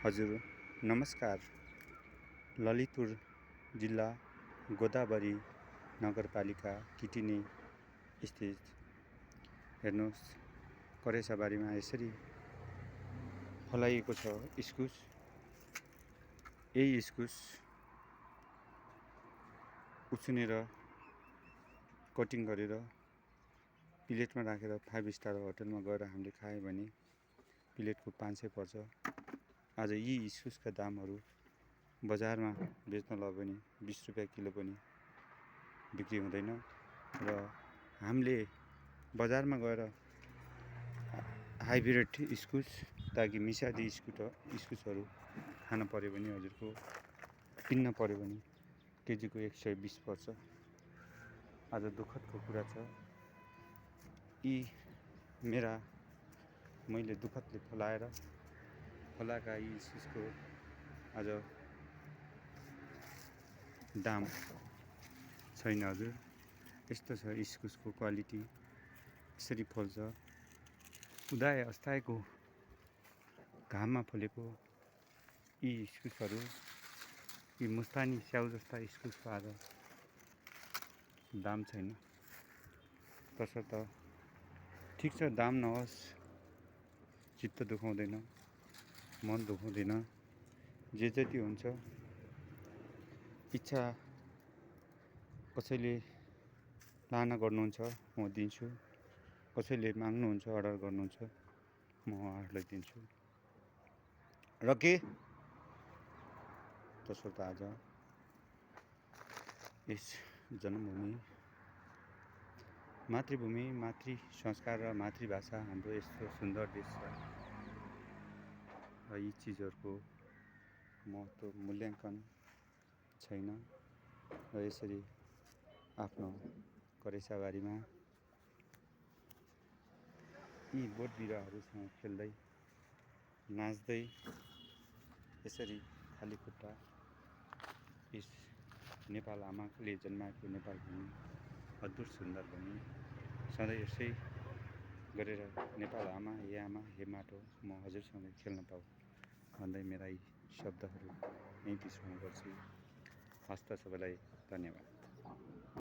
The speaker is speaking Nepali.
हजुर नमस्कार। ललितपुर जिल्ला गोदावरी नगरपालिका किटिनी स्थित हेर्नुहोस्, करेसाबारीमा यसरी फलाइएको छ इस्कुस। यही इस्कुस उछिनेर कटिङ गरेर प्लेटमा राखेर 5 स्टार होटलमा गएर हामीले खायो भने प्लेटको 500 पर्छ। आज यी इस्कुसका दामहरू बजारमा बेच्न लग्यो भने 20 रुपियाँ किलो पनि बिक्री हुँदैन र हामीले बजारमा गएर हाइब्रिड इस्कुस ताकि मिसादी इस्कुसहरू खान पर्यो भने हजुरको किन्न पर्यो भने केजीको 120 पर्छ। आज दुःखदको कुरा छ, यी मैले दुःखदले फलाएका यी इस्कुसको आज दाम छैन हजुर। यस्तो छ इस्कुसको क्वालिटी, यसरी फल्छ। उदाय अस्ताएको घाममा फलेको यी इस्कुसहरू, यी मुस्तानी स्याउ जस्ता इस्कुसको आज दाम छैन। तसर्थ ठिक छ, दाम नहोस्, चित्त दुखाउँदैन, मन दुखाउँदैन। जे जति हुन्छ इच्छा कसैले लाना गर्नुहुन्छ म दिन्छु, कसैले माग्नुहुन्छ अर्डर गर्नुहुन्छ म उहाँहरूलाई दिन्छु। र के तसर्थ आज यस जन्मभूमि, मातृभूमि, मातृ संस्कार र मातृभाषा हाम्रो यस्तो सुन्दर देश छ र यी चिजहरूको महत्त्व मूल्याङ्कन छैन। र यसरी आफ्नो करेसाबारीमा यी बोट बिरुवाहरूसँग खेल्दै नाच्दै यसरी खाली खुट्टा यस नेपाल आमाले जन्माएको नेपाल भूमि, अद्भुत सुन्दर भूमि, सधैँ यसै गरेर नेपाल आमा हे माटो म हजुरसँग खेल्न पाऊँ भन्दै मेरा यी शब्दहरू यहीँ विश्राम गर्छु। हस्त सबैलाई धन्यवाद।